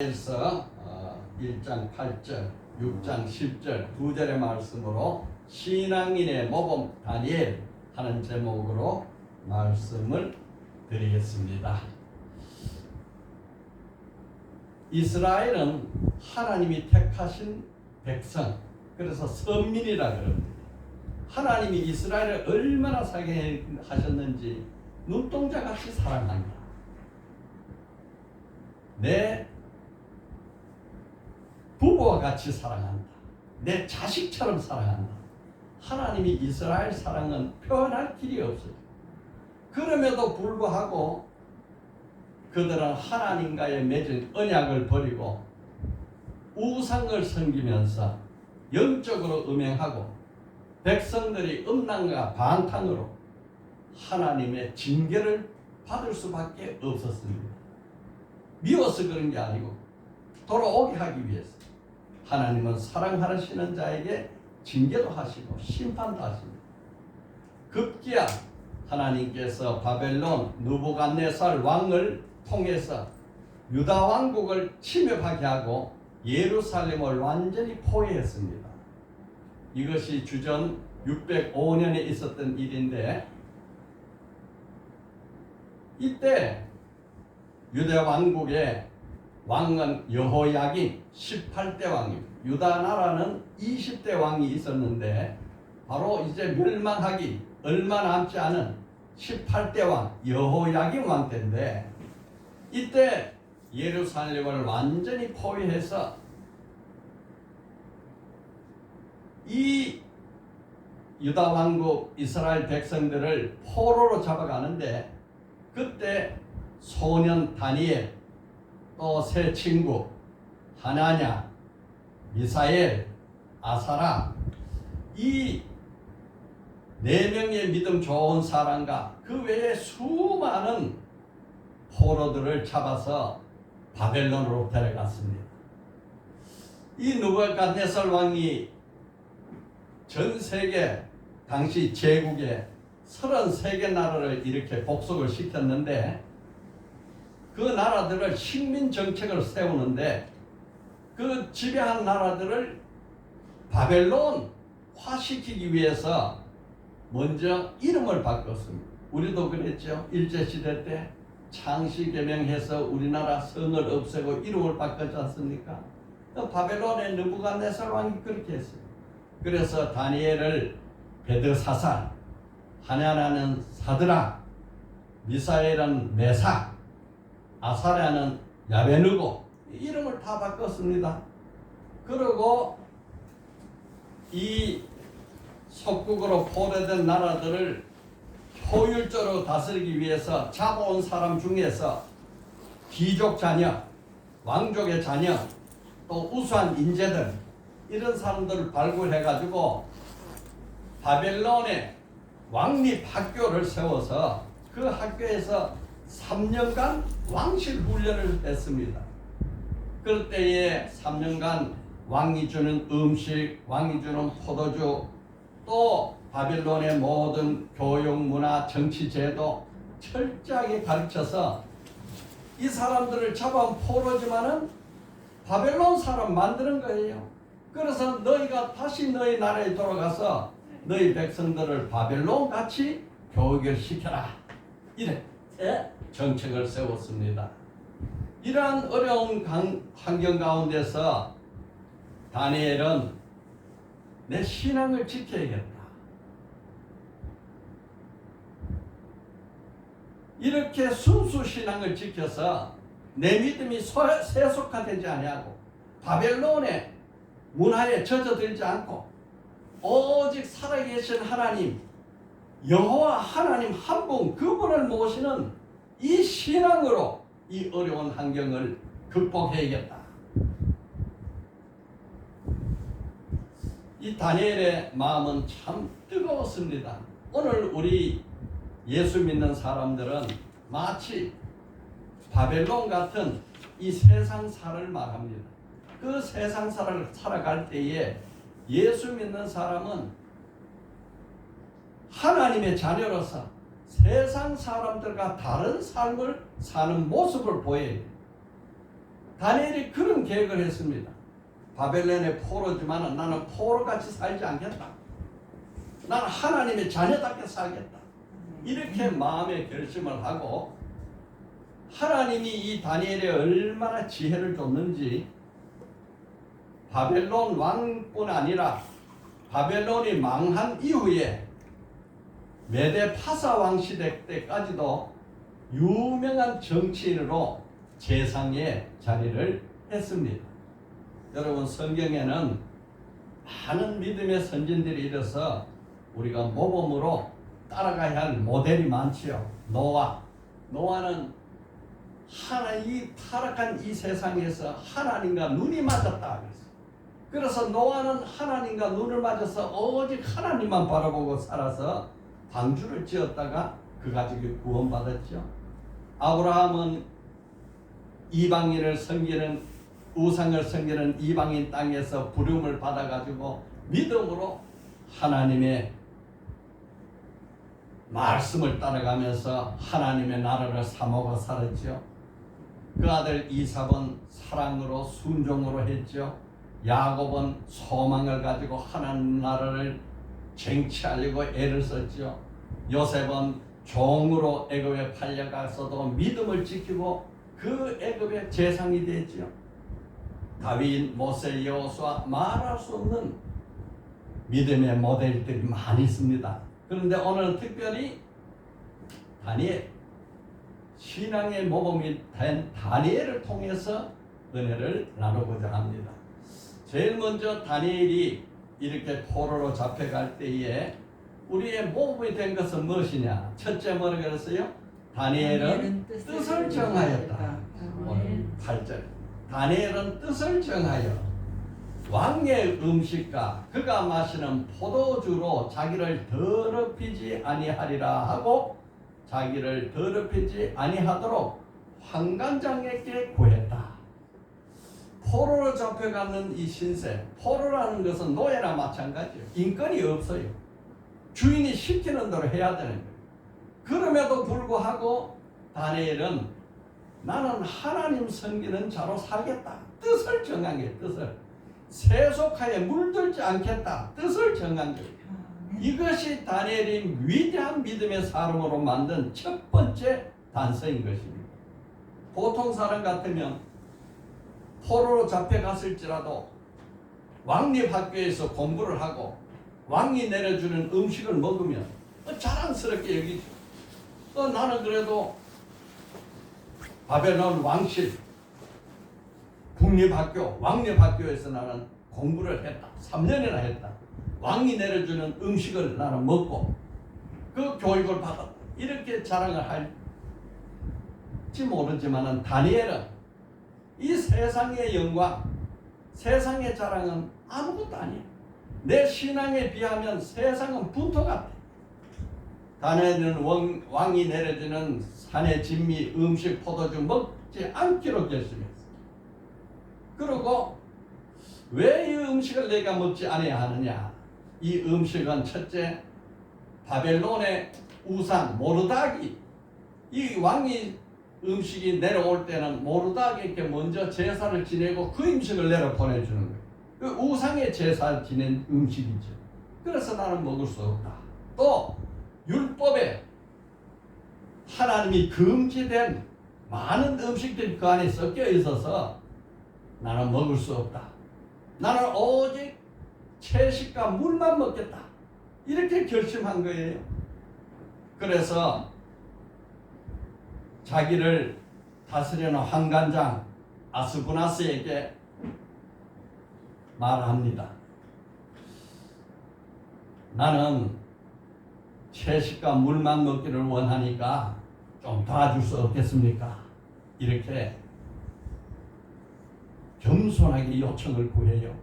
에서 1장 8절, 6장 10절 두 절의 말씀으로 신앙인의 모범 다니엘 하는 제목으로 말씀을 드리겠습니다. 이스라엘은 하나님이 택하신 백성, 그래서 선민이라 그럽니다. 하나님이 이스라엘을 얼마나 사랑하셨는지 눈동자같이 사랑한다. 내 부부와 같이 사랑한다. 내 자식처럼 사랑한다. 하나님이 이스라엘 사랑은 표현할 길이 없어요. 그럼에도 불구하고 그들은 하나님과의 맺은 언약을 버리고 우상을 섬기면서 영적으로 음행하고 백성들이 음란과 방탕으로 하나님의 징계를 받을 수밖에 없었습니다. 미워서 그런 게 아니고 돌아오게 하기 위해서. 하나님은 사랑하시는 자에게 징계도 하시고 심판도 하십니다. 급기야 하나님께서 바벨론 느부갓네살 왕을 통해서 유다 왕국을 침입하게 하고 예루살렘을 완전히 포위했습니다. 이것이 주전 605년에 있었던 일인데, 이때 유다 왕국의 왕은 여호야긴 18대 왕입니다. 유다 나라는 20대 왕이 있었는데 바로 이제 멸망하기 얼마 남지 않은 18대 왕 여호야긴 왕 때인데, 이때 예루살렘을 완전히 포위해서 이 유다 왕국 이스라엘 백성들을 포로로 잡아가는데, 그때 소년 다니엘, 또 세 친구 하나냐, 미사엘, 아사라, 이 네 명의 믿음 좋은 사람과 그 외에 수많은 포로들을 잡아서 바벨론으로 데려갔습니다. 이 느부갓네살 왕이 전 세계 당시 제국의 33개 나라를 이렇게 복속을 시켰는데, 그 나라들을 식민 정책을 세우는데 그 지배한 나라들을 바벨론화시키기 위해서 먼저 이름을 바꿨습니다. 우리도 그랬죠. 일제시대 때 창씨개명해서 우리나라 성을 없애고 이름을 바꿨지 않습니까? 바벨론의 느부갓네살 왕이 그렇게 했어요. 그래서 다니엘을 베드사살, 하냐나는 사드락, 미사엘은 메삭, 아사랴는 야베느고 이름을 다 바꿨습니다. 그리고 이 속국으로 포로된 나라들을 효율적으로 다스리기 위해서 잡아온 사람 중에서 귀족 자녀, 왕족의 자녀, 또 우수한 인재들, 이런 사람들을 발굴해가지고 바벨론에 왕립 학교를 세워서 그 학교에서 3년간 왕실 훈련을 했습니다. 그럴 때에 3년간 왕이 주는 음식, 왕이 주는 포도주, 또 바벨론의 모든 교육, 문화, 정치, 제도 철저하게 가르쳐서 이 사람들을 잡아온 포로지만은 바벨론 사람 만드는 거예요. 그래서 너희가 다시 너희 나라에 돌아가서 너희 백성들을 바벨론 같이 교육을 시켜라, 이래 정책을 세웠습니다. 이러한 어려운 환경 가운데서 다니엘은 내 신앙을 지켜야겠다, 이렇게 순수 신앙을 지켜서 내 믿음이 세속화되지 아니하고 바벨론의 문화에 젖어들지 않고 오직 살아계신 하나님 여호와 하나님 한 분, 그분을 모시는 이 신앙으로 이 어려운 환경을 극복해야겠다. 이 다니엘의 마음은 참 뜨거웠습니다. 오늘 우리 예수 믿는 사람들은 마치 바벨론 같은 이 세상사를 말합니다. 그 세상사를 살아갈 때에 예수 믿는 사람은 하나님의 자녀로서 세상 사람들과 다른 삶을 사는 모습을 보여요. 다니엘이 그런 계획을 했습니다. 바벨론의 포로지만 나는 포로같이 살지 않겠다. 나는 하나님의 자녀답게 살겠다. 이렇게 마음의 결심을 하고 하나님이 이 다니엘에 얼마나 지혜를 줬는지 바벨론 왕뿐 아니라 바벨론이 망한 이후에 메데 파사 왕 시대 때까지도 유명한 정치인으로 재상에 자리를 했습니다. 여러분, 성경에는 많은 믿음의 선진들이 있어서 우리가 모범으로 따라가야 할 모델이 많지요. 노아는 이 타락한 이 세상에서 하나님과 눈이 맞았다. 그래서 노아는 하나님과 눈을 맞아서 오직 하나님만 바라보고 살아서 방주를 지었다가 그 가족이 구원받았죠. 아브라함은 이방인을 섬기는, 우상을 섬기는 이방인 땅에서 부름을 받아가지고 믿음으로 하나님의 말씀을 따라가면서 하나님의 나라를 사모고 살았죠. 그 아들 이삭은 사랑으로 순종으로 했죠. 야곱은 소망을 가지고 하나님 나라를 쟁취하려고 애를 썼죠. 요셉은 종으로 애굽에 팔려가서도 믿음을 지키고 그 애굽의 재상이 됐죠. 다윗, 모세, 여호수아 말할 수 없는 믿음의 모델들이 많이 있습니다. 그런데 오늘 특별히 다니엘, 신앙의 모범이 된 다니엘을 통해서 은혜를 나누고자 합니다. 제일 먼저 다니엘이 이렇게 포로로 잡혀갈 때에 우리의 모범이 된 것은 무엇이냐? 첫째 뭐라고 그랬어요? 다니엘은 뜻을 정하였다. 오늘 8절. 다니엘은 뜻을 정하여 왕의 음식과 그가 마시는 포도주로 자기를 더럽히지 아니하리라 하고 자기를 더럽히지 아니하도록 환관장에게 구했다. 포로로 잡혀가는 이 신세, 포로라는 것은 노예나 마찬가지예요. 인권이 없어요. 주인이 시키는 대로 해야 되는 거예요. 그럼에도 불구하고 다니엘은 나는 하나님 섬기는 자로 살겠다. 뜻을 정한 거예요. 뜻을. 세속하에 물들지 않겠다. 뜻을 정한 거예요. 이것이 다니엘이 위대한 믿음의 사람으로 만든 첫 번째 단서인 것입니다. 보통 사람 같으면 포로로 잡혀갔을지라도 왕립학교에서 공부를 하고 왕이 내려주는 음식을 먹으면 자랑스럽게 여기죠. 나는 그래도 바벨론 왕실 국립학교, 왕립학교에서 나는 공부를 했다. 3년이나 했다. 왕이 내려주는 음식을 나는 먹고 그 교육을 받았다. 이렇게 자랑을 할지 모르지만 다니엘은 이 세상의 영광, 세상의 자랑은 아무것도 아니에요. 내 신앙에 비하면 세상은 분토 같아. 다니엘은 왕이 내려주는 산의 진미, 음식, 포도주 먹지 않기로 결심했어. 그리고 왜 이 음식을 내가 먹지 않아야 하느냐? 이 음식은 첫째, 바벨론의 우상 모르닥이, 이 왕이 음식이 내려올 때는 모르닥에게 먼저 제사를 지내고 그 음식을 내려 보내주는 거예요. 그 우상의 제사를 지낸 음식이죠. 그래서 나는 먹을 수 없다. 또 율법에 하나님이 금지된 많은 음식들이 그 안에 섞여 있어서 나는 먹을 수 없다. 나는 오직 채식과 물만 먹겠다. 이렇게 결심한 거예요. 그래서 자기를 다스리는 환관장 아스부나스에게 말합니다. 나는 채식과 물만 먹기를 원하니까 좀 도와줄 수 없겠습니까? 이렇게 겸손하게 요청을 구해요.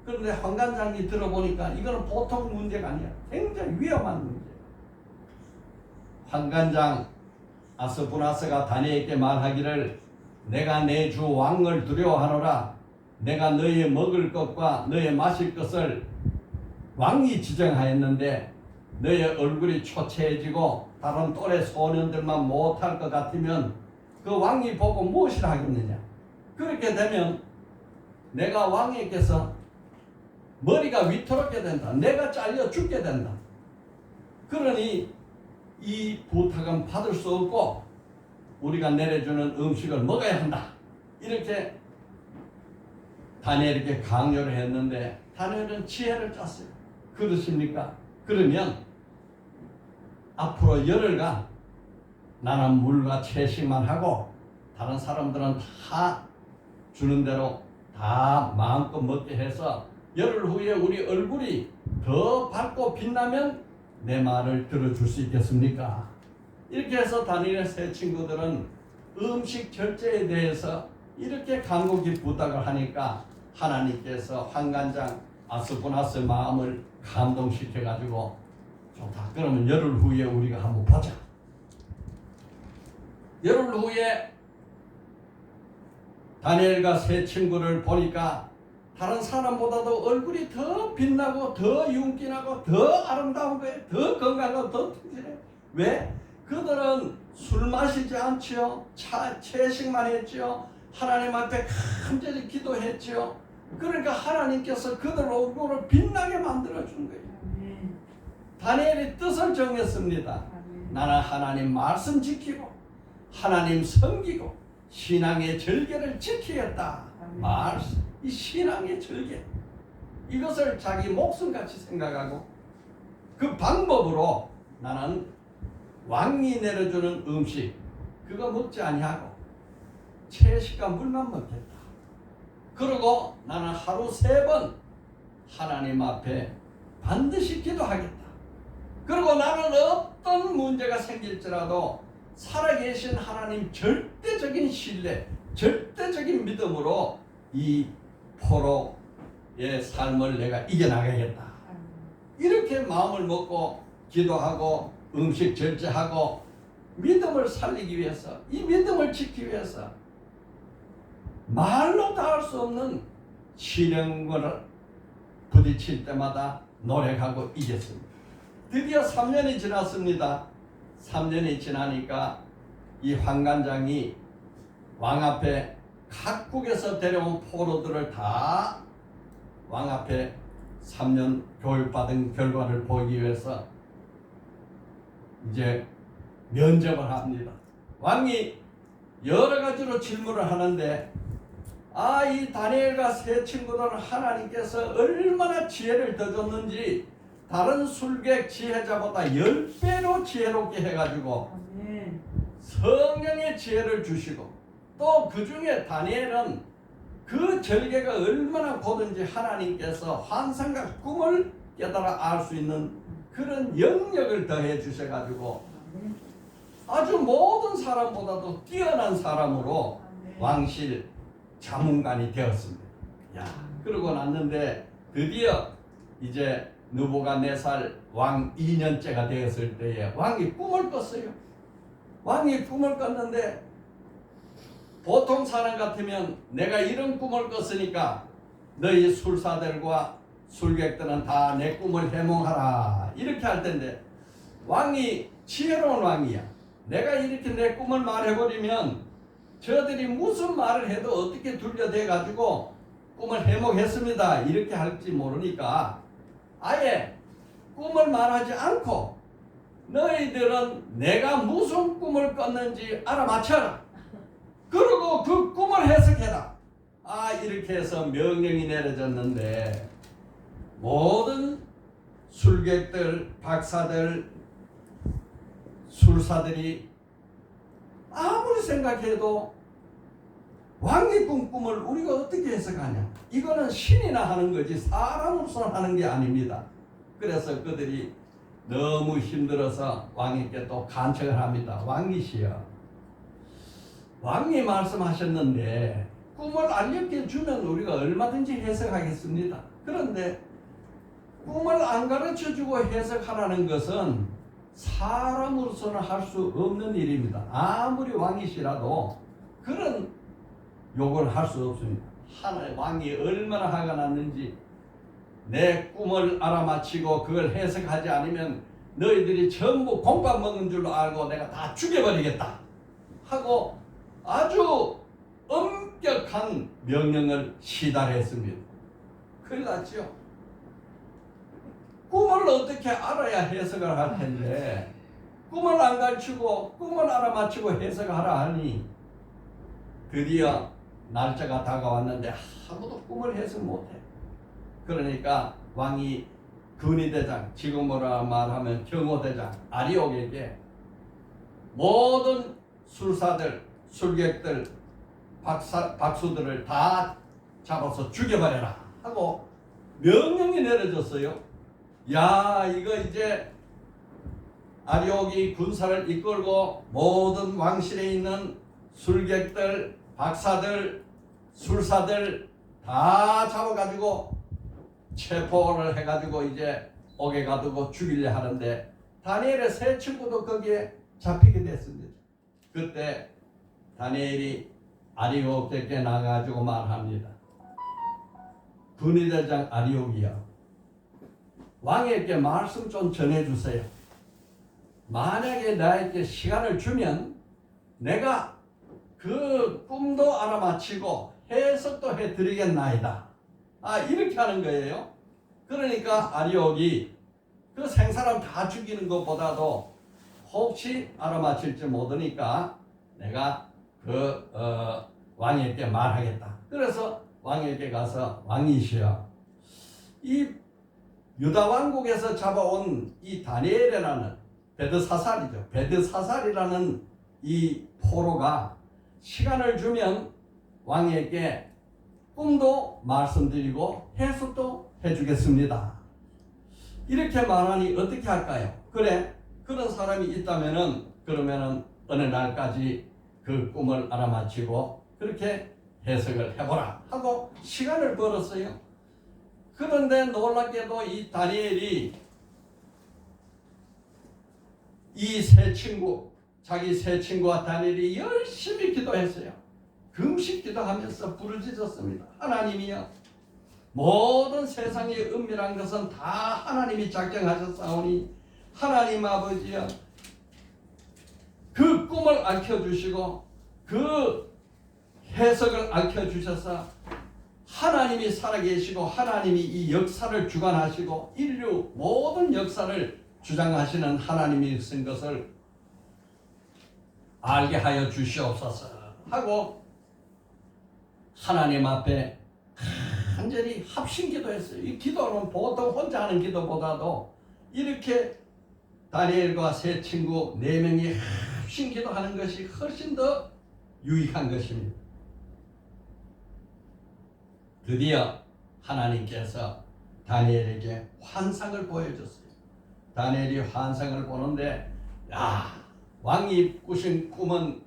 그런데 환관장이 들어보니까 이거는 보통 문제가 아니야. 굉장히 위험한 문제야. 환관장 아스부나스가 다니엘에게 말하기를 내가 내 주 왕을 두려워하노라. 내가 너의 먹을 것과 너의 마실 것을 왕이 지정하였는데 너의 얼굴이 초췌해지고 다른 또래 소년들만 못할 것 같으면 그 왕이 보고 무엇이라 하겠느냐. 그렇게 되면 내가 왕에게서 머리가 위태롭게 된다. 내가 잘려 죽게 된다. 그러니 이 부탁은 받을 수 없고 우리가 내려주는 음식을 먹어야 한다. 이렇게 다니엘에게 강요를 했는데 다니엘은 지혜를 짰어요. 그렇습니까? 그러면 앞으로 열흘간 나는 물과 채식만 하고 다른 사람들은 다 주는 대로 다 마음껏 먹게 해서 열흘 후에 우리 얼굴이 더 밝고 빛나면 내 말을 들어줄 수 있겠습니까? 이렇게 해서 다니엘의 세 친구들은 음식 절제에 대해서 이렇게 간곡히 부탁을 하니까 하나님께서 환관장 아스고나스의 마음을 감동시켜가지고 좋다. 그러면 열흘 후에 우리가 한번 보자. 열흘 후에 다니엘과 세 친구를 보니까 다른 사람보다도 얼굴이 더 빛나고 더 윤기나고 더 아름다운 거예요. 더 건강하고 더 튼실해요. 왜? 그들은 술 마시지 않지요. 채식만 했지요. 하나님 앞에 간절히 기도했지요. 그러니까 하나님께서 그들 얼굴을 빛나게 만들어준 거예요. 다니엘이 뜻을 정했습니다. 나는 하나님 말씀 지키고 하나님 섬기고 신앙의 절개를 지키겠다. 말씀, 이 신앙의 절개, 이것을 자기 목숨같이 생각하고 그 방법으로 나는 왕이 내려주는 음식 그거 먹지 아니하고 채식과 물만 먹겠다. 그리고 나는 하루 3번 하나님 앞에 반드시 기도하겠다. 그리고 나는 어떤 문제가 생길지라도 살아계신 하나님 절대적인 신뢰, 절대적인 믿음으로 이 포로의 삶을 내가 이겨나가겠다. 이렇게 마음을 먹고 기도하고 음식 절제하고 믿음을 살리기 위해서, 이 믿음을 지키기 위해서 말로 다 할 수 없는 시련을 부딪힐 때마다 노력하고 이겼습니다. 드디어 3년이 지났습니다. 3년이 지나니까 이 환관장이 왕 앞에 각국에서 데려온 포로들을 다 왕 앞에 3년 교육받은 결과를 보기 위해서 이제 면접을 합니다. 왕이 여러 가지로 질문을 하는데 이 다니엘과 세 친구들은 하나님께서 얼마나 지혜를 더 줬는지 다른 술객 지혜자보다 10배로 지혜롭게 해가지고 성령의 지혜를 주시고 또 그 중에 다니엘은 그 절개가 얼마나 고든지 하나님께서 환상과 꿈을 깨달아 알 수 있는 그런 영역을 더해 주셔가지고 아주 모든 사람보다도 뛰어난 사람으로 왕실 자문관이 되었습니다. 그러고 났는데 드디어 이제 느부갓네살 왕 2년째가 되었을 때에 왕이 꿈을 꿨어요. 왕이 꿈을 꿨는데 보통 사람 같으면 내가 이런 꿈을 꿨으니까 너희 술사들과 술객들은 다 내 꿈을 해몽하라 이렇게 할 텐데 왕이 지혜로운 왕이야. 내가 이렇게 내 꿈을 말해버리면 저들이 무슨 말을 해도 어떻게 둘려대 가지고 꿈을 해몽했습니다 이렇게 할지 모르니까 아예 꿈을 말하지 않고 너희들은 내가 무슨 꿈을 꿨는지 알아맞혀라. 그리고 그 꿈을 해석해라. 이렇게 해서 명령이 내려졌는데 모든 술객들, 박사들, 술사들이 아무리 생각해도 왕이 꾼 꿈을 우리가 어떻게 해석하냐. 이거는 신이나 하는 거지 사람으로서 하는 게 아닙니다. 그래서 그들이 너무 힘들어서 왕에게 또 간청을 합니다. 왕이시여, 왕이 말씀하셨는데 꿈을 알려 주면 우리가 얼마든지 해석하겠습니다. 그런데 꿈을 안 가르쳐주고 해석하라는 것은 사람으로서는 할 수 없는 일입니다. 아무리 왕이시라도 그런 요구를 할 수 없습니다. 하나의 왕이 얼마나 화가 났는지 내 꿈을 알아맞히고 그걸 해석하지 않으면 너희들이 전부 공밥 먹는 줄로 알고 내가 다 죽여버리겠다 하고 아주 급격한 명령을 시달했습니다. 큰일 났죠. 꿈을 어떻게 알아야 해석을 할 텐데 꿈을 안 가르치고 꿈을 알아맞히고 해석하라 하니 드디어 날짜가 다가왔는데 아무도 꿈을 해석 못해. 그러니까 왕이 근위대장, 지금으로 말하면 경호대장 아리옥에게 모든 술사들, 술객들, 박수들을 다 잡아서 죽여버려라 하고 명령이 내려졌어요. 야, 이거 이제 아리옥이 군사를 이끌고 모든 왕실에 있는 술객들, 박사들, 술사들 다 잡아가지고 체포를 해가지고 이제 옥에 가두고 죽이려 하는데 다니엘의 세 친구도 거기에 잡히게 됐습니다. 그때 다니엘이 아리옥에게 나가가지고 말합니다. 군의대장 아리옥이여, 왕에게 말씀 좀 전해주세요. 만약에 나에게 시간을 주면 내가 그 꿈도 알아맞히고 해석도 해드리겠나이다. 이렇게 하는 거예요. 그러니까 아리옥이 그 생사람 다 죽이는 것보다도 혹시 알아맞힐지 모르니까 내가 왕에게 말하겠다. 그래서 왕에게 가서 왕이시여, 이 유다 왕국에서 잡아온 이 다니엘이라는 베드사살이죠. 베드사살이라는 이 포로가 시간을 주면 왕에게 꿈도 말씀드리고 해석도 해주겠습니다. 이렇게 말하니 어떻게 할까요? 그래, 그런 사람이 있다면은 그러면은 어느 날까지 그 꿈을 알아맞히고 그렇게 해석을 해보라 하고 시간을 벌었어요. 그런데 놀랍게도 이 다니엘이 이 세 친구, 자기 세 친구와 다니엘이 열심히 기도했어요. 금식 기도하면서 부르짖었습니다. 하나님이여, 모든 세상의 은밀한 것은 다 하나님이 작정하셨사오니 하나님 아버지여, 그 꿈을 알려주시고 그 해석을 알려주셔서 하나님이 살아계시고 하나님이 이 역사를 주관하시고 인류 모든 역사를 주장하시는 하나님이 쓴 것을 알게 하여 주시옵소서 하고 하나님 앞에 간절히 합심기도했어요. 이 기도는 보통 혼자 하는 기도보다도 이렇게 다니엘과 세 친구 4명이 합심기도하는 것이 훨씬 더 유익한 것입니다. 드디어 하나님께서 다니엘에게 환상을 보여줬어요. 다니엘이 환상을 보는데, 왕이 꾸신 꿈은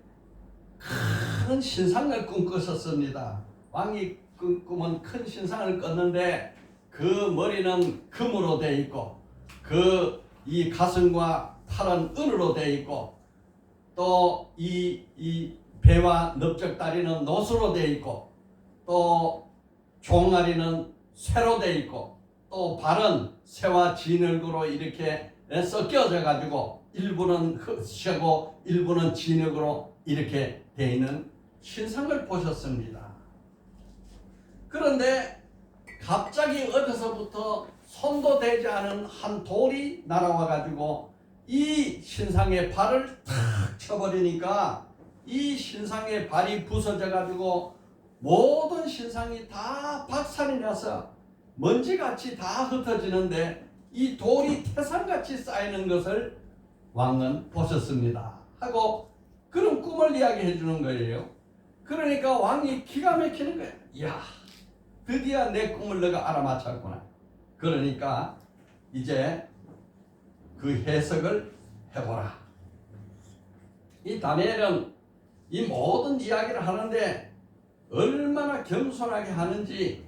큰 신상을 꿈꿨었습니다. 왕이 꿈은 큰 신상을 꿨는데 그 머리는 금으로 되어 있고 그 이 가슴과 팔은 은으로 되어 있고 또 이 배와 넓적다리는 노수로 되어 있고 또 종아리는 쇠로 되어 있고 또 발은 새와 진흙으로 이렇게 섞여져 가지고 일부는 쇠고 일부는 진흙으로 이렇게 되어 있는 신상을 보셨습니다. 그런데 갑자기 어디서부터 손도 대지 않은 한 돌이 날아와 가지고 이 신상의 발을 탁 쳐버리니까 이 신상의 발이 부서져 가지고 모든 신상이 다 박살이 나서 먼지같이 다 흩어지는데 이 돌이 태산같이 쌓이는 것을 왕은 보셨습니다 하고 그런 꿈을 이야기해 주는 거예요. 그러니까 왕이 기가 막히는 거예요. 이야, 드디어 내 꿈을 너가 알아맞혔구나. 그러니까 이제 그 해석을 해보라. 이 다니엘은 이 모든 이야기를 하는데 얼마나 겸손하게 하는지,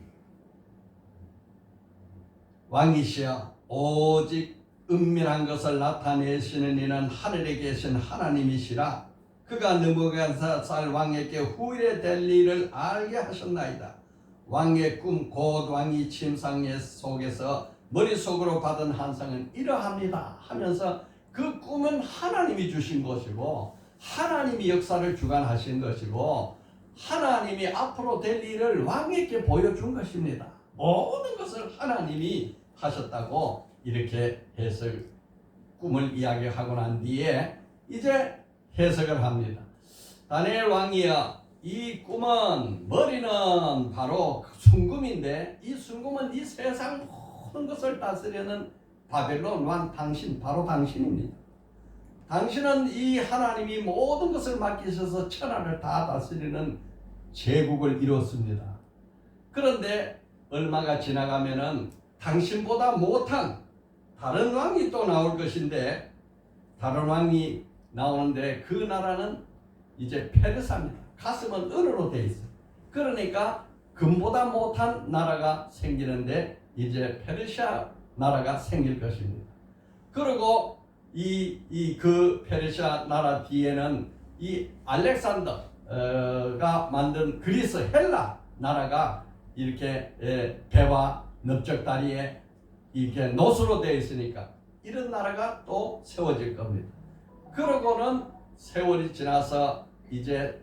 왕이시여, 오직 은밀한 것을 나타내시는 이는 하늘에 계신 하나님이시라. 그가 느부갓네살 왕에게 후일에 될 일을 알게 하셨나이다. 왕의 꿈 곧 왕이 침상에 속에서 머릿속으로 받은 환상은 이러합니다 하면서 그 꿈은 하나님이 주신 것이고 하나님이 역사를 주관하신 것이고 하나님이 앞으로 될 일을 왕에게 보여준 것입니다. 모든 것을 하나님이 하셨다고 이렇게 꿈을 이야기하고 난 뒤에 이제 해석을 합니다. 다니엘 왕이여, 이 꿈은 머리는 바로 순금인데 이 순금은 이 세상 모든 것을 다스리는 바벨론 왕 당신, 바로 당신입니다. 당신은 이 하나님이 모든 것을 맡기셔서 천하를 다 다스리는 제국을 이뤘습니다. 그런데 얼마가 지나가면은 당신보다 못한 다른 왕이 또 나올 것인데, 다른 왕이 나오는데 그 나라는 이제 페르사입니다. 가슴은 은으로 되어 있어요. 그러니까 금보다 못한 나라가 생기는데 이제 페르시아 나라가 생길 것입니다. 그리고 그 페르시아 나라 뒤에는 이 알렉산더가 만든 그리스 헬라 나라가 이렇게 배와 넓적다리에 이렇게 노수로 되어 있으니까 이런 나라가 또 세워질 겁니다. 그러고는 세월이 지나서 이제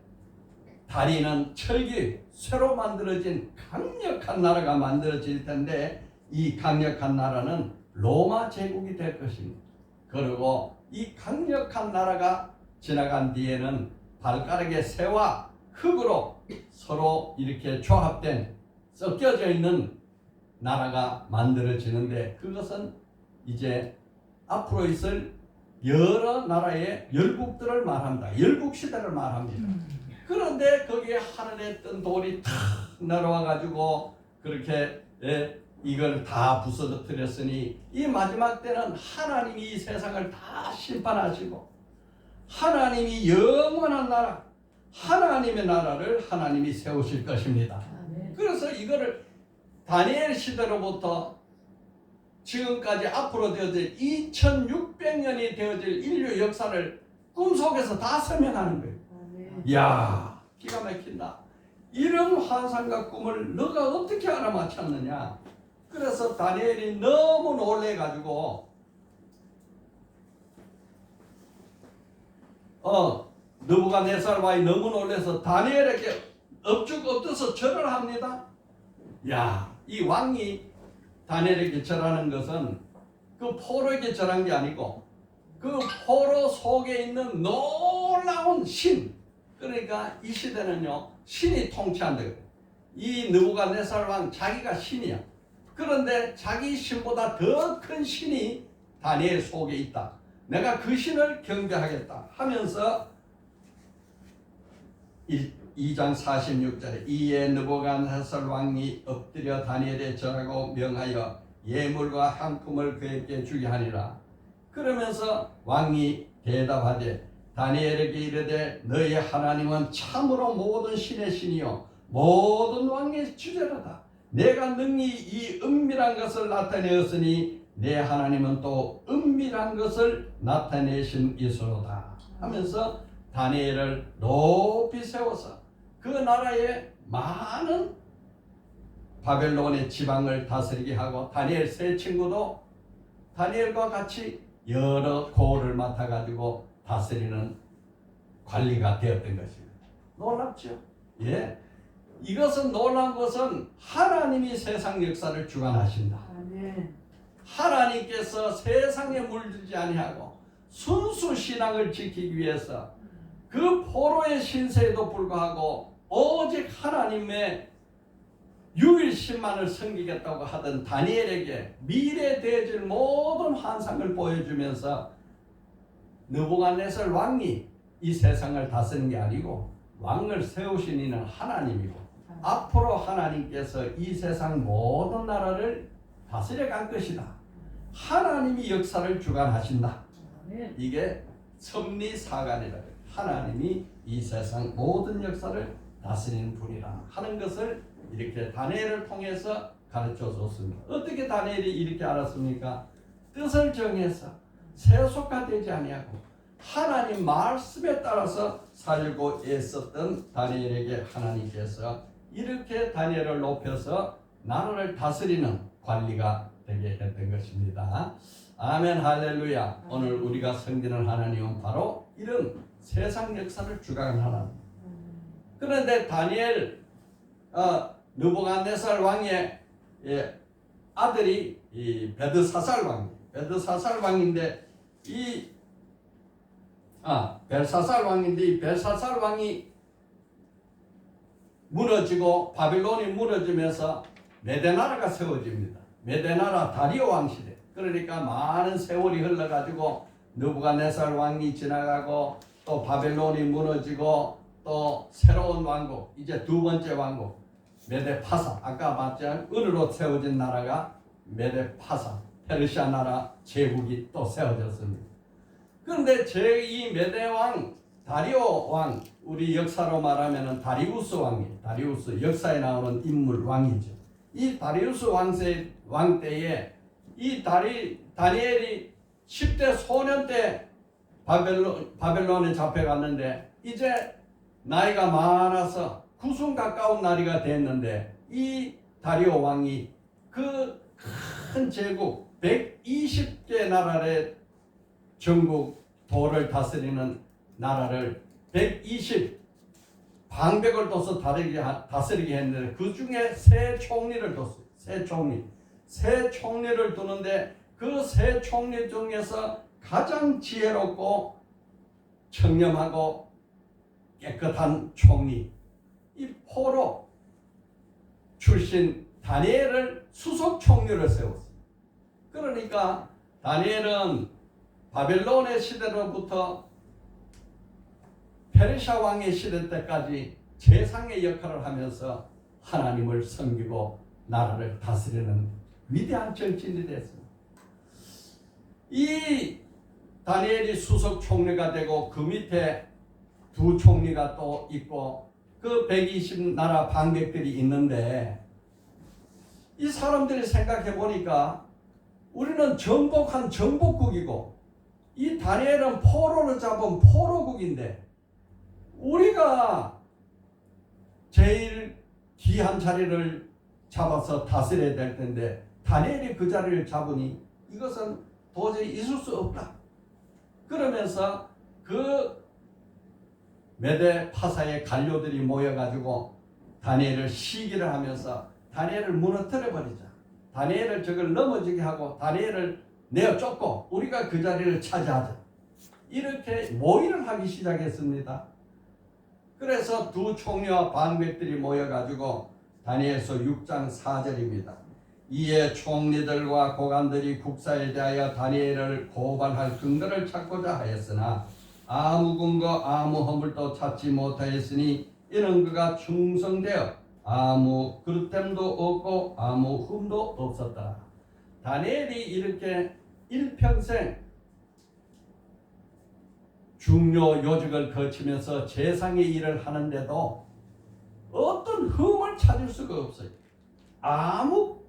다리는 철기 쇠로 만들어진 강력한 나라가 만들어질 텐데 이 강력한 나라는 로마 제국이 될 것입니다. 그리고 이 강력한 나라가 지나간 뒤에는 발가락의 새와 흙으로 서로 이렇게 조합된 섞여져 있는 나라가 만들어지는데 그것은 이제 앞으로 있을 여러 나라의 열국들을 말합니다. 열국시대를 말합니다. 그런데 거기에 하늘에 뜬 돌이 탁 날아와 가지고 그렇게 이걸 다 부서뜨렸으니 이 마지막 때는 하나님이 이 세상을 다 심판하시고 하나님이 영원한 나라, 하나님의 나라를 하나님이 세우실 것입니다. 그래서 이거를 다니엘 시대로부터 지금까지 앞으로 되어질 2600년이 되어질 인류 역사를 꿈속에서 다 설명하는 거예요. 이야, 기가 막힌다. 이런 환상과 꿈을 너가 어떻게 알아맞혔느냐. 그래서 다니엘이 너무 놀래가지고 느부갓네살 왕이 너무 놀래서 다니엘에게 엎어서 절을 합니다. 야, 이 왕이 다니엘에게 절하는 것은 그 포로에게 절한 게 아니고 그 포로 속에 있는 놀라운 신, 그러니까 이 시대는요 신이 통치한다. 이 느부갓네살 왕 자기가 신이야. 그런데 자기 신보다 더 큰 신이 다니엘 속에 있다. 내가 그 신을 경배하겠다 하면서 2장 46절에 이에 느부갓네살 왕이 엎드려 다니엘에 절하고 명하여 예물과 향품을 그에게 주게 하니라. 그러면서 왕이 대답하되 다니엘에게 이르되 너희 하나님은 참으로 모든 신의 신이요 모든 왕의 주제로다. 내가 능히 이 은밀한 것을 나타내었으니 내 하나님은 또 은밀한 것을 나타내신 이소로다 하면서 다니엘을 높이 세워서 그 나라의 많은 바벨론의 지방을 다스리게 하고 다니엘 세 친구도 다니엘과 같이 여러 고을을 맡아가지고 다스리는 관리가 되었던 것입니다. 놀랍죠? 예. 이것은 놀라운 것은 하나님이 세상 역사를 주관하신다. 하나님께서 세상에 물들지 아니하고 순수 신앙을 지키기 위해서 그 포로의 신세에도 불구하고 오직 하나님의 유일신만을 섬기겠다고 하던 다니엘에게 미래에 되어질 모든 환상을 보여주면서 느부갓네살 왕이 이 세상을 다스리는 게 아니고 왕을 세우신 이는 하나님이고 앞으로 하나님께서 이 세상 모든 나라를 다스려 갈 것이다. 하나님이 역사를 주관하신다. 이게 섭리사관이라 하나님이 이 세상 모든 역사를 다스리는 분이라 하는 것을 이렇게 다니엘을 통해서 가르쳐 줬습니다. 어떻게 다니엘이 이렇게 알았습니까? 뜻을 정해서 세속화되지 아니하고 하나님 말씀에 따라서 살고 애썼던 다니엘에게 하나님께서 이렇게 다니엘을 높여서 나라를 다스리는 관리가 되게 했던 것입니다. 아멘 할렐루야. 오늘 우리가 섬기는 하나님은 바로 이런 세상 역사를 주관하는 하나님. 그런데 다니엘 느부갓네살 왕의 아들이 이 벨사살 왕인데 이 벨사살 왕이 무너지고 바빌론이 무너지면서 메대나라가 세워집니다. 메대나라 다리오 왕 시대. 그러니까 많은 세월이 흘러가지고 느부갓네살 왕이 지나가고 또 바벨론이 무너지고 또 새로운 왕국, 이제 두 번째 왕국 메데파사, 아까 말한 은으로 세워진 나라가 메데파사, 페르시아 나라 제국이 또 세워졌습니다. 그런데 제2 메대왕 다리오 왕, 우리 역사로 말하면 다리우스 왕이에요. 다리우스, 역사에 나오는 인물 왕이죠. 이 다리우스 왕 때에 이 다니엘이 10대 소년 때 바벨론에 잡혀갔는데 이제 나이가 많아서 90 가까운 나이가 됐는데 이 다리오 왕이 그 큰 제국 120개 나라의 전국 도를 다스리는 나라를 120 방백을 둬서 다스리게 했는데 그 중에 세 총리를 뒀어요. 세 총리를 두는데 그 세 총리 중에서 가장 지혜롭고 청렴하고 깨끗한 총리, 이 포로 출신 다니엘을 수석 총리를 세웠어요. 그러니까 다니엘은 바벨론의 시대로부터 페르시아 왕의 시대 때까지 제상의 역할을 하면서 하나님을 섬기고 나라를 다스리는 위대한 정치인이 됐습니다. 이 다니엘이 수석 총리가 되고 그 밑에 두 총리가 또 있고 그 120 나라 방백들이 있는데 이 사람들이 생각해 보니까 우리는 정복한 정복국이고 이 다니엘은 포로를 잡은 포로국인데 우리가 제일 귀한 자리를 잡아서 다스려야 될 텐데 다니엘이 그 자리를 잡으니 이것은 도저히 있을 수 없다. 그러면서 그 메대 파사의 관료들이 모여가지고 다니엘을 시기를 하면서 다니엘을 무너뜨려 버리자. 다니엘을 저걸 넘어지게 하고 다니엘을 내어 쫓고 우리가 그 자리를 차지하자. 이렇게 모의를 하기 시작했습니다. 그래서 두 총리와 방백들이 모여가지고 다니엘서 6장 4절입니다. 이에 총리들과 고관들이 국사에 대하여 다니엘을 고발할 근거를 찾고자 하였으나 아무 근거 아무 허물도 찾지 못하였으니 이는 그가 충성되어 아무 그릇됨도 없고 아무 흠도 없었다. 다니엘이 이렇게 일평생 중요 요직을 거치면서 재상의 일을 하는데도 어떤 흠을 찾을 수가 없어요. 아무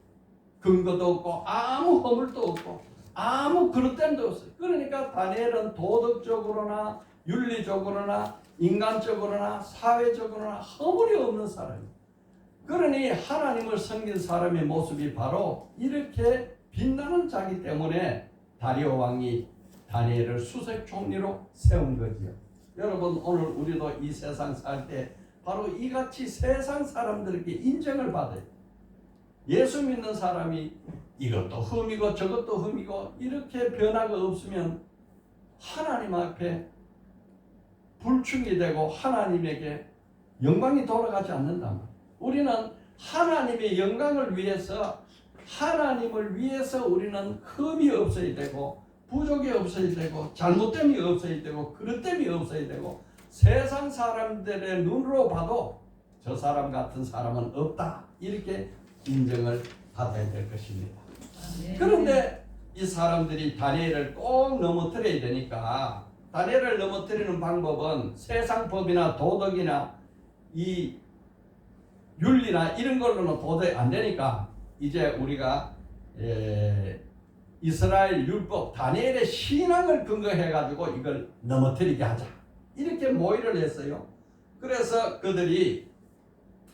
근거도 없고 아무 허물도 없고 아무 그릇됨도 없어요. 그러니까 다니엘은 도덕적으로나 윤리적으로나 인간적으로나 사회적으로나 허물이 없는 사람이에요. 그러니 하나님을 섬긴 사람의 모습이 바로 이렇게 빛나는 자기 때문에 다리오 왕이 다니엘을 수석 총리로 세운 거지요. 여러분 오늘 우리도 이 세상 살 때 바로 이같이 세상 사람들에게 인정을 받아요. 예수 믿는 사람이 이것도 흠이고 저것도 흠이고 이렇게 변화가 없으면 하나님 앞에 불충이 되고 하나님에게 영광이 돌아가지 않는단 말이에요. 우리는 하나님의 영광을 위해서 하나님을 위해서 우리는 흠이 없어야 되고 부족이 없어야 되고 잘못됨이 없어야 되고 그릇됨이 없어야 되고 세상 사람들의 눈으로 봐도 저 사람 같은 사람은 없다 이렇게 인정을 받아야 될 것입니다. 그런데 이 사람들이 다니엘을 꼭 넘어뜨려야 되니까 다니엘을 넘어뜨리는 방법은 세상 법이나 도덕이나 이 윤리나 이런 걸로는 도저히 안 되니까 이제 우리가 이스라엘 율법 다니엘의 신앙을 근거해 가지고 이걸 넘어뜨리게 하자 이렇게 모의를 했어요. 그래서 그들이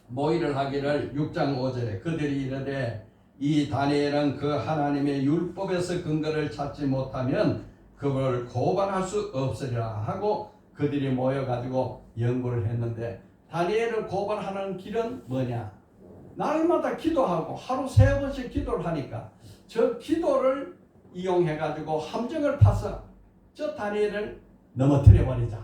모의를 하기를 6장 5절에 그들이 이르되 이 다니엘은 그 하나님의 율법에서 근거를 찾지 못하면 그걸 고발할 수 없으리라 하고 그들이 모여 가지고 연구를 했는데 다니엘을 고발하는 길은 뭐냐? 날마다 기도하고 하루 3번씩 기도를 하니까 저 기도를 이용해 가지고 함정을 파서 저 다니엘을 넘어뜨려 버리자.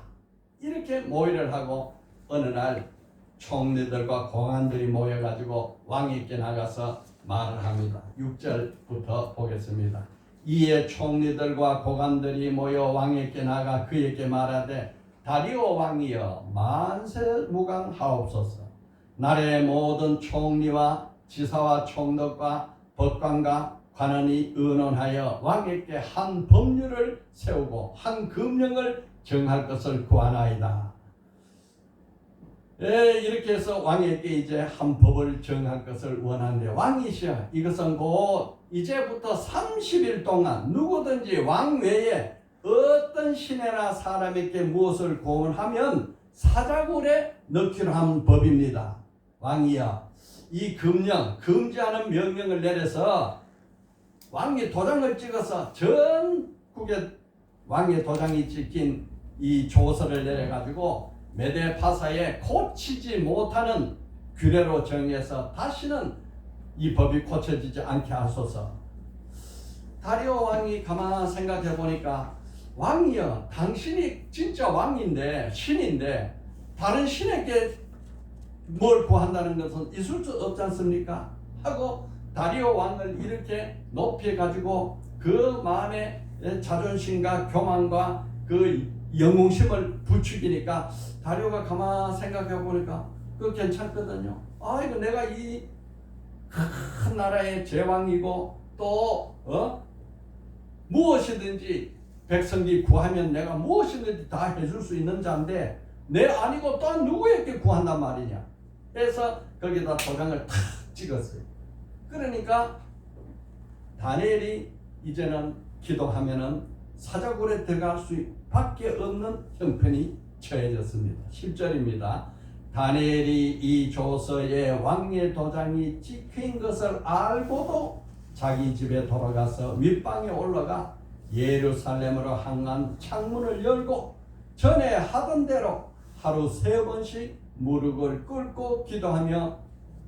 이렇게 모의를 하고 어느 날 총리들과 공안들이 모여 가지고 왕에게 나가서 말을 합니다. 6절부터 보겠습니다. 이에 총리들과 고관들이 모여 왕에게 나가 그에게 말하되 다리오 왕이여 만세무강하옵소서. 나라의 모든 총리와 지사와 총독과 법관과 관원이 의논하여 왕에게 한 법률을 세우고 한 금령을 정할 것을 구하나이다. 이렇게 해서 왕에게 이제 한 법을 정할 것을 원하는데 왕이시여 이것은 곧 이제부터 30일 동안 누구든지 왕 외에 어떤 신하나 사람에게 무엇을 고문하면 사자굴에 넣기로 한 법입니다. 왕이여 이 금령 금지하는 명령을 내려서 왕이 도장을 찍어서 전국에 왕의 도장이 찍힌 이 조서를 내려가지고 메데파사에 고치지 못하는 규례로 정해서 다시는 이 법이 고쳐지지 않게 하소서. 다리오 왕이 가만 생각해 보니까 왕이여 당신이 진짜 왕인데 신인데 다른 신에게 뭘 구한다는 것은 있을 수 없지 않습니까? 하고 다리오 왕을 이렇게 높여 가지고 그 마음의 자존심과 교만과 그 영웅심을 부추기니까 다리오가 가만 생각해 보니까 그거 괜찮거든요. 이거 내가 이 큰 나라의 제왕이고 또 무엇이든지 백성이 구하면 내가 무엇이든지 다 해줄 수 있는 자인데 내 아니고 또 누구에게 구한단 말이냐. 그래서 거기다 도장을 탁 찍었어요. 그러니까 다니엘이 이제는 기도하면은 사자굴에 들어갈 수밖에 없는 형편이 처해졌습니다. 10절입니다. 다니엘이 이 조서에 왕의 도장이 찍힌 것을 알고도 자기 집에 돌아가서 윗방에 올라가 예루살렘으로 향한 창문을 열고 전에 하던 대로 하루 3번씩 무릎을 꿇고 기도하며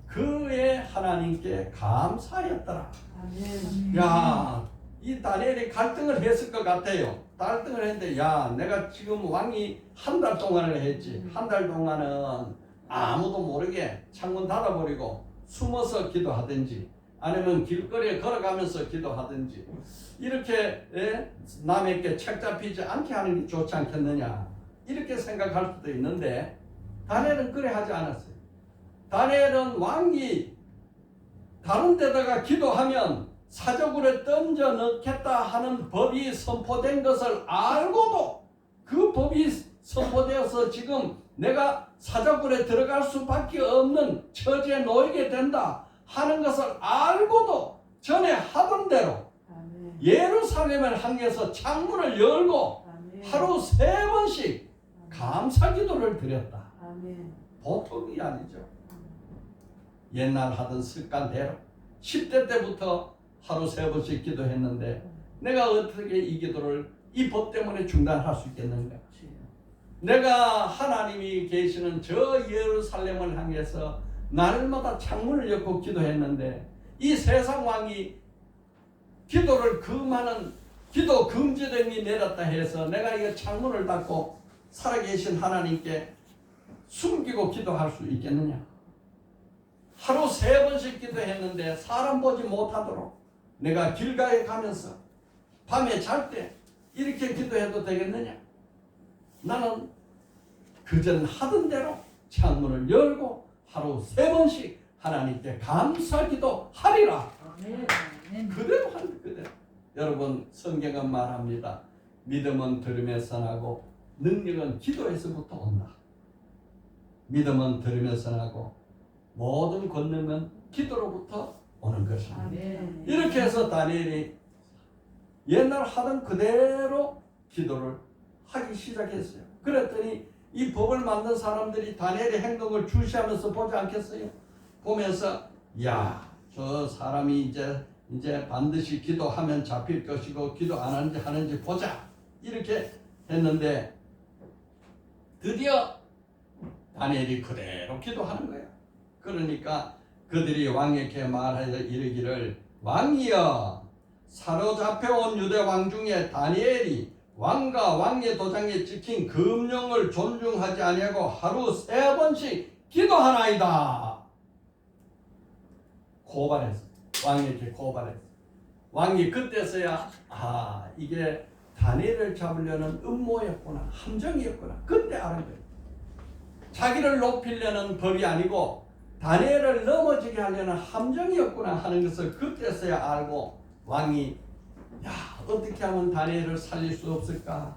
그의 하나님께 감사하였더라. 아멘. 야, 이 다니엘이 갈등을 했을 것 같아요. 갈등을 했는데 내가 지금 왕이 한 달 동안을 했지. 한 달 동안은 아무도 모르게 창문 닫아버리고 숨어서 기도하든지 아니면 길거리에 걸어가면서 기도하든지 이렇게 남에게 책 잡히지 않게 하는 게 좋지 않겠느냐 이렇게 생각할 수도 있는데 다니엘은 그래 하지 않았어요. 다니엘은 왕이 다른 데다가 기도하면 사자굴에 던져 넣겠다 하는 법이 선포된 것을 알고도 그 법이 선포되어서 지금 내가 사자굴에 들어갈 수밖에 없는 처지에 놓이게 된다 하는 것을 알고도 전에 하던 대로 아멘. 예루살렘을 향해서 창문을 열고 아멘. 하루 3번씩 감사 기도를 드렸다. 아멘. 보통이 아니죠. 옛날 하던 습관대로 10대 때부터 하루 3번씩 기도했는데 내가 어떻게 이 기도를 이 법 때문에 중단할 수 있겠는가? 내가 하나님이 계시는 저 예루살렘을 향해서 날마다 창문을 열고 기도했는데 이 세상 왕이 기도를 금하는 기도 금지령이 내렸다 해서 내가 이 창문을 닫고 살아계신 하나님께 숨기고 기도할 수 있겠느냐? 하루 3번씩 기도했는데 사람 보지 못하도록 내가 길가에 가면서 밤에 잘 때 이렇게 기도해도 되겠느냐? 나는 그전 하던 대로 창문을 열고 하루 3번씩 하나님께 감사기도 하리라. 그대로 한 그대로. 여러분 성경은 말합니다. 믿음은 들음에서 나고 능력은 기도에서부터 온다. 믿음은 들음에서 나고 모든 권능은 기도로부터 오는 것입니다. 이렇게 해서 다니엘이 옛날 하던 그대로 기도를 하기 시작했어요. 그랬더니 이 법을 만든 사람들이 다니엘의 행동을 주시하면서 보지 않겠어요? 보면서 저 사람이 이제 반드시 기도하면 잡힐 것이고 기도 안 하는지 보자 이렇게 했는데 드디어 다니엘이 그대로 기도하는 거야. 그러니까 그들이 왕에게 말하여 이르기를 왕이여 사로잡혀온 유대 왕 중에 다니엘이 왕과 왕의 도장에 찍힌 금령을 존중하지 아니하고 하루 3번씩 기도하나이다. 고발했어. 왕에게 고발했어. 왕이 그때서야 이게 다니엘을 잡으려는 음모였구나, 함정이었구나. 그때 알은 거예요. 자기를 높이려는 법이 아니고 다니엘을 넘어지게 하려는 함정이었구나 하는 것을 그때서야 알고 왕이 어떻게 하면 다니엘을 살릴 수 없을까?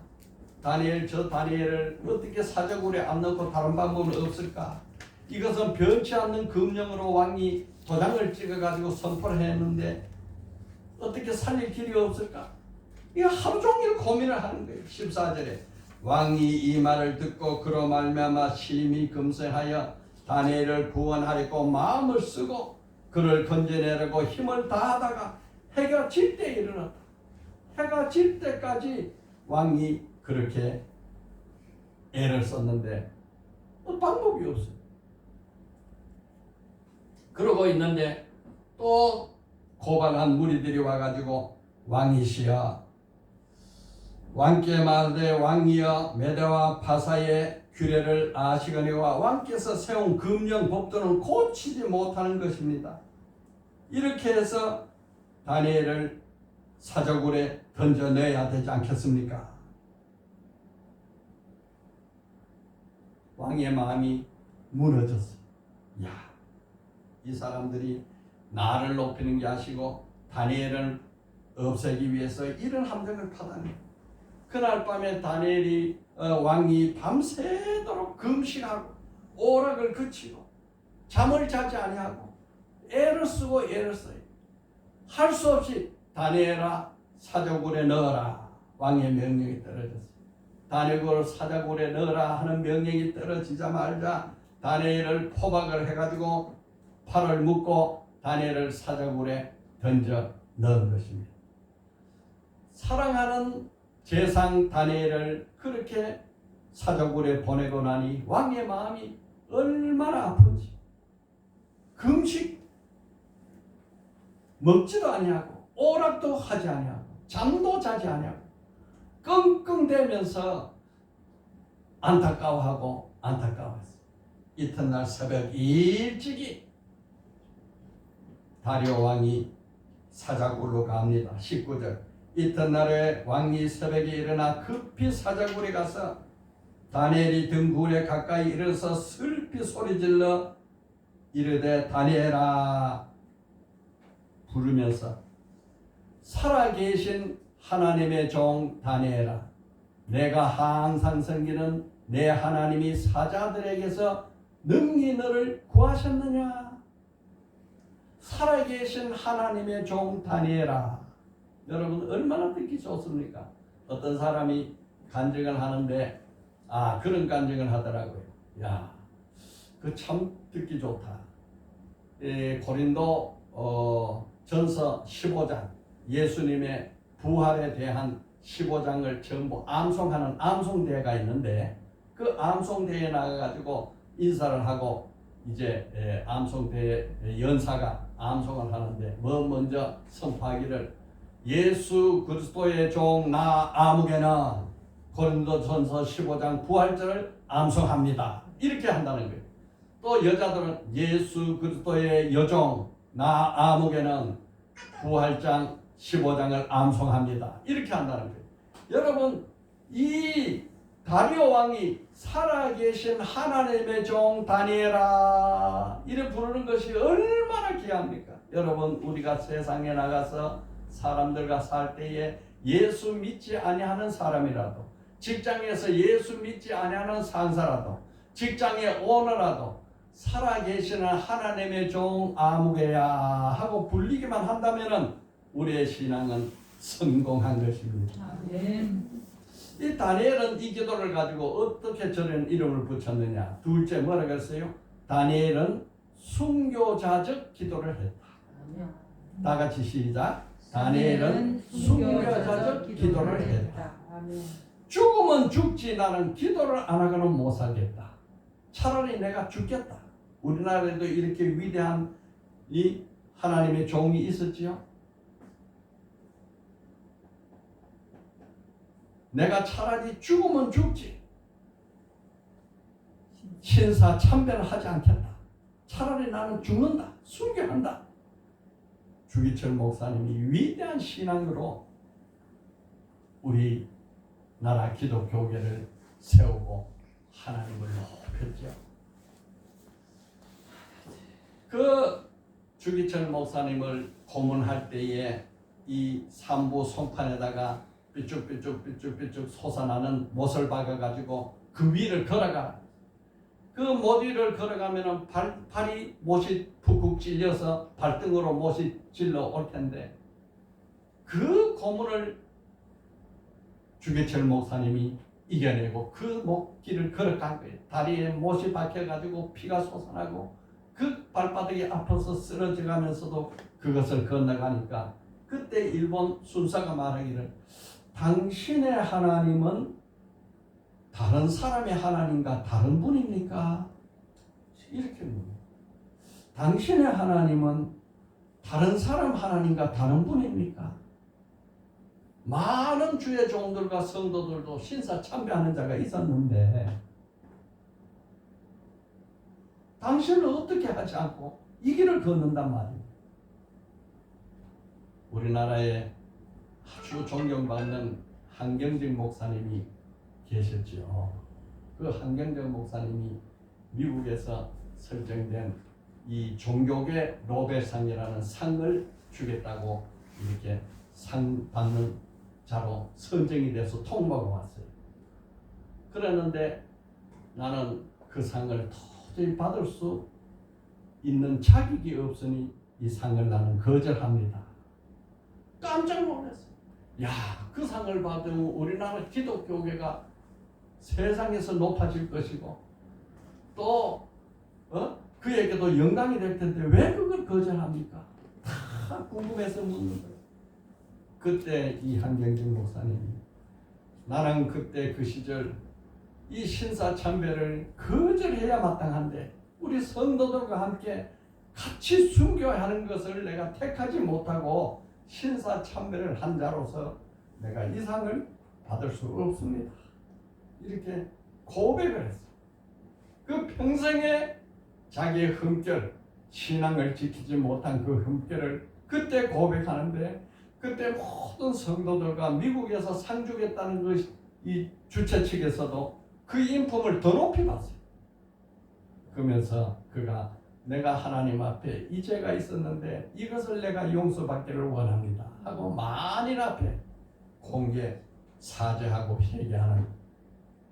다니엘을 어떻게 사자굴에 안 넣고 다른 방법은 없을까? 이것은 변치 않는 금령으로 왕이 도장을 찍어가지고 선포를 했는데 어떻게 살릴 길이 없을까? 이거 하루 종일 고민을 하는 거예요. 14절에 왕이 이 말을 듣고 그로 말미암아 심히 금세하여 다니엘을 구원하려고 마음을 쓰고 그를 건져내려고 힘을 다하다가 해가 질 때 일어났다. 해가 질 때까지 왕이 그렇게 애를 썼는데 방법이 없어요. 그러고 있는데 또 고발한 무리들이 와가지고 왕이시여 왕께 말하되 왕이여 메대와 파사의 규례를 아시거니와 왕께서 세운 금령 법도는 고치지 못하는 것입니다. 이렇게 해서 다니엘을 사자굴에 던져내야 되지 않겠습니까? 왕의 마음이 무너졌어요. 이 사람들이 나를 높이는 게 아시고 다니엘을 없애기 위해서 이런 함정을 파다니. 그날 밤에 다니엘이 왕이 밤새도록 금식하고 오락을 그치고 잠을 자지 아니하고 애를 쓰고 애를 써요. 할 수 없이 다니엘아 사자굴에 넣어라. 왕의 명령이 떨어졌어요. 다니엘을 사자굴에 넣어라 하는 명령이 떨어지자마자 다니엘을 포박을 해가지고 팔을 묶고 다니엘을 사자굴에 던져 넣은 것입니다. 사랑하는 제상 다니엘을 그렇게 사자굴에 보내고 나니 왕의 마음이 얼마나 아픈지. 금식 먹지도 아니하고 오락도 하지 아니하고 잠도 자지 아니하고 끙끙대면서 안타까워했어요. 이튿날 새벽 일찍이 다리오 왕이 사자굴로 갑니다. 19절 이튿날에 왕이 새벽에 일어나 급히 사자굴에 가서 다니엘이 등 굴에 가까이 이르러서 슬피 소리질러 이르되 다니엘아 부르면서 살아계신 하나님의 종 다니엘아 내가 항상 섬기는 내 하나님이 사자들에게서 능히 너를 구하셨느냐. 살아계신 하나님의 종 다니엘아. 여러분 얼마나 듣기 좋습니까? 어떤 사람이 간증을 하는데 그런 간증을 하더라고요. 그 참 듣기 좋다. 고린도 전서 15장 예수님의 부활에 대한 15장을 전부 암송하는 암송대회가 있는데 그 암송대회에 나가가지고 인사를 하고 이제 암송대회 연사가 암송을 하는데 먼저 선포하기를 예수 그리스도의 종 나 아무개는 고린도전서 15장 부활절을 암송합니다. 이렇게 한다는 거예요. 또 여자들은 예수 그리스도의 여종 나 아무개는 부활장 15장을 암송합니다. 이렇게 한다는 거예요. 여러분 이 다리오 왕이 살아계신 하나님의 종 다니엘아 이래 부르는 것이 얼마나 귀합니까? 여러분 우리가 세상에 나가서 사람들과 살 때에 예수 믿지 아니하는 사람이라도 직장에서 예수 믿지 아니하는 상사라도 직장의 오너라도 살아계시는 하나님의 종 아무개야 하고 불리기만 한다면 우리의 신앙은 성공한 것입니다. 아멘. 이 다니엘은 이 기도를 가지고 어떻게 저런 이름을 붙였느냐. 둘째 뭐라고 했어요? 다니엘은 순교자적 기도를 했다. 다 같이 시작. 다니엘은 순교자적 기도를 했다. 죽으면 죽지 나는 기도를 안 하고는 못 살겠다. 차라리 내가 죽겠다. 우리나라에도 이렇게 위대한 이 하나님의 종이 있었지요. 내가 차라리 죽으면 죽지. 신사 참배를 하지 않겠다. 차라리 나는 죽는다. 순교한다. 주기철 목사님이 위대한 신앙으로 우리 나라 기독교계를 세우고 하나님을 높였죠. 그 주기철 목사님을 고문할 때에 이 삼부 손판에다가 삐쭉삐쭉 솟아나는 못을 박아가지고 그 위를 걸어가. 그 못 위를 걸어가면은 발이 못이 푹푹 찔려서 발등으로 못이 찔러 올 텐데 그 고문을 주기철 목사님이 이겨내고 그 목길을 걸어간 거예요. 다리에 못이 박혀가지고 피가 솟아나고 그 발바닥이 아파서 쓰러져가면서도 그것을 건너가니까 그때 일본 순사가 말하기를 당신의 하나님은 다른 사람의 하나님과 다른 분입니까? 이렇게 묻는 당신의 하나님은 다른 사람 하나님과 다른 분입니까? 많은 주의 종들과 성도들도 신사 참배하는 자가 있었는데 당신은 어떻게 하지 않고 이 길을 걷는단 말이에요. 우리나라에 아주 존경받는 한경직 목사님이 계셨죠. 그 한경직 목사님이 미국에서 설정된 이 종교계 노벨상이라는 상을 주겠다고 이렇게 상 받는 자로 선정이 돼서 통보가 왔어요. 그랬는데 나는 그 상을 도저히 받을 수 있는 자격이 없으니 이 상을 나는 거절합니다. 깜짝 놀랐어요. 야, 그 상을 받으면 우리나라 기독교계가 세상에서 높아질 것이고 또 그에게도 영광이 될 텐데 왜 그걸 거절합니까? 다 궁금해서 묻는 거예요. 그때 이 한경직 목사님이 나는 그때 그 시절 이 신사 참배를 거절해야 마땅한데 우리 성도들과 함께 같이 순교하는 것을 내가 택하지 못하고 신사 참배를 한 자로서 내가 이 상을 받을 수 없습니다. 이렇게 고백을 했어요. 그 평생에 자기의 흠결, 신앙을 지키지 못한 그 흠결을 그때 고백하는데 그때 모든 성도들과 미국에서 상 주겠다는 그 이 주최 측에서도 그 인품을 더 높이 봤어요. 그러면서 그가 내가 하나님 앞에 이 죄가 있었는데 이것을 내가 용서받기를 원합니다 하고 만인 앞에 공개 사죄하고 회개하는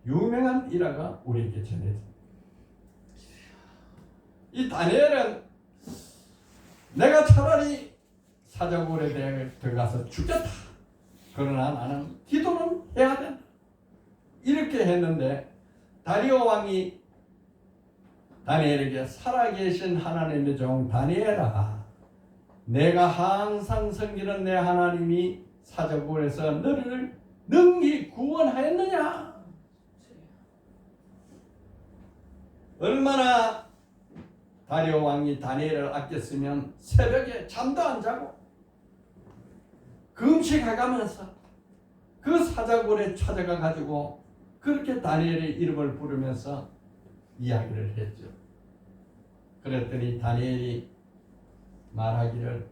유명한 일화가 우리에게 전해집니다. 이 다니엘은 내가 차라리 사자굴에 들어가서 죽겠다. 그러나 나는 기도는 해야 된다. 이렇게 했는데 다리오 왕이 다니엘에게 살아계신 하나님의 종 다니엘아, 내가 항상 섬기는 내 하나님이 사자굴에서 너를 능히 구원하였느냐? 얼마나 다리오 왕이 다니엘을 아꼈으면 새벽에 잠도 안 자고 금식해가면서 그 사자굴에 찾아가 가지고 그렇게 다니엘의 이름을 부르면서 이야기를 했죠. 그랬더니 다니엘이 말하기를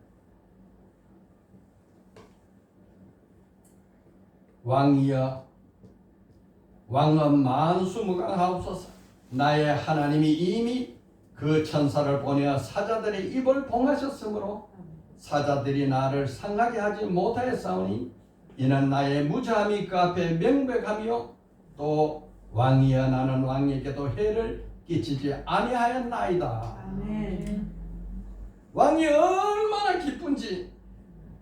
왕이여 왕은 만수무강하옵소서. 나의 하나님이 이미 그 천사를 보내어 사자들의 입을 봉하셨으므로 사자들이 나를 상하게 하지 못하였사오니 이는 나의 무자함이 그 앞에 명백하며 또 왕이여 나는 왕에게도 해를 끼치지 아니하였나이다. 아멘. 왕이 얼마나 기쁜지,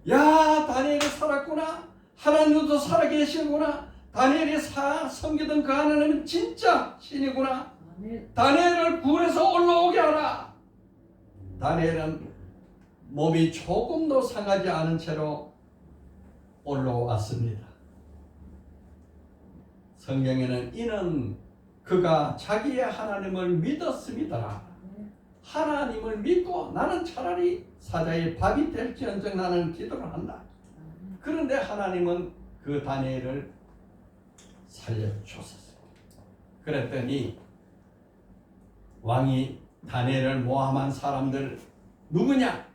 야 다니엘이 살았구나, 하나님도 살아계시구나, 다니엘이 섬기던 그 하나님은 진짜 신이구나, 아멘. 다니엘을 굴에서 올라오게 하라. 다니엘은 몸이 조금도 상하지 않은 채로 올라왔습니다. 성경에는 이는 그가 자기의 하나님을 믿었음이더라. 하나님을 믿고 나는 차라리 사자의 밥이 될지언정 나는 기도를 한다. 그런데 하나님은 그 다니엘을 살려주셨어요. 그랬더니 왕이 다니엘을 모함한 사람들 누구냐?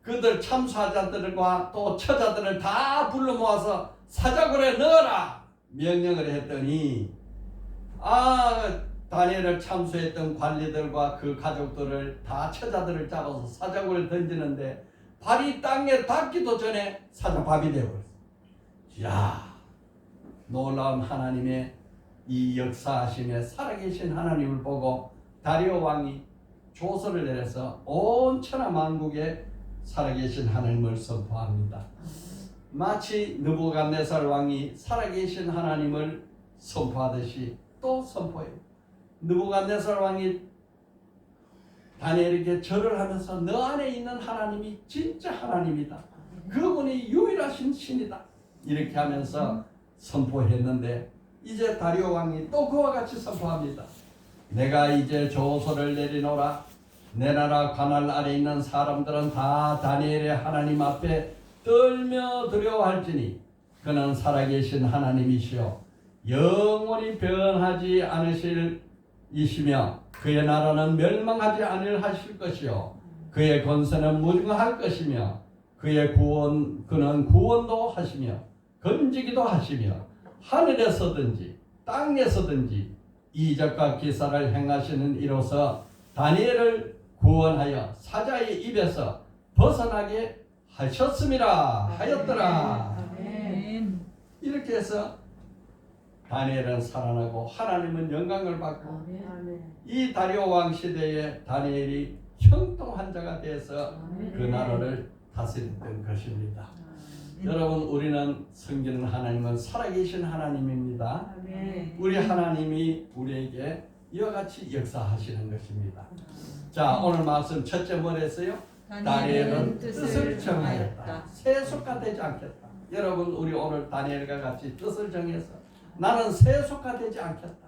그들 참수하자들과 또 처자들을 다 불러 모아서 사자굴에 넣어라 명령을 했더니 다니엘을 참수했던 관리들과 그 가족들을 다 처자들을 잡아서 사자굴에 던지는데 발이 땅에 닿기도 전에 사자밥이 되어버렸어요. 이야, 놀라운 하나님의 이 역사하심에 살아계신 하나님을 보고 다리오 왕이 조서를 내려서 온 천하 만국에 살아계신 하나님을 선포합니다. 마치 느부갓네살 왕이 살아계신 하나님을 선포하듯이 또 선포해요. 느부갓네살 왕이 다니엘에게 절을 하면서 너 안에 있는 하나님이 진짜 하나님이다. 그분이 유일하신 신이다. 이렇게 하면서 선포했는데 이제 다리오 왕이 또 그와 같이 선포합니다. 내가 이제 조서를 내리노라. 내 나라 관할 아래 있는 사람들은 다 다니엘의 하나님 앞에 떨며 두려워할지니 그는 살아계신 하나님이시요 영원히 변하지 않으실 이시며 그의 나라는 멸망하지 않을 하실 것이요 그의 권세는 무궁할 것이며 그는 구원도 하시며 건지기도 하시며 하늘에서든지 땅에서든지 이적과 기사를 행하시는 이로써 다니엘을 구원하여 사자의 입에서 벗어나게 하셨음이라 하였더라. 아멘. 이렇게 해서 다니엘은 살아나고 하나님은 영광을 받고 아멘. 이 다리오 왕 시대에 다니엘이 형통한 자가 되어서 그 나라를 다스렸던 것입니다. 여러분, 우리는 섬기는 하나님은 살아계신 하나님입니다. 우리 하나님이 우리에게 이와 같이 역사하시는 것입니다. 자, 오늘 말씀 첫째 뭘 했어요? 다니엘은 뜻을 정하였다. 세속화 되지 않겠다. 여러분, 우리 오늘 다니엘과 같이 뜻을 정해서 나는 세속화 되지 않겠다.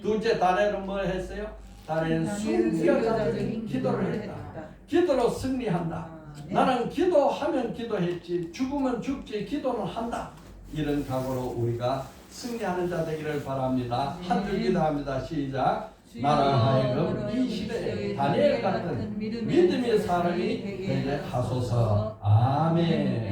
둘째, 다니엘은 뭘 했어요? 다니엘은 순교자적인 기도를 했다. 기도로 승리한다. 나는 기도하면 기도했지 죽으면 죽지 기도는 한다. 이런 각오로 우리가 승리하는 자 되기를 바랍니다. 한 줄 기도합니다. 시작. 나를 하여금 이 시대에 다니엘 같은 믿음의 사람이 되게 하소서. 아멘.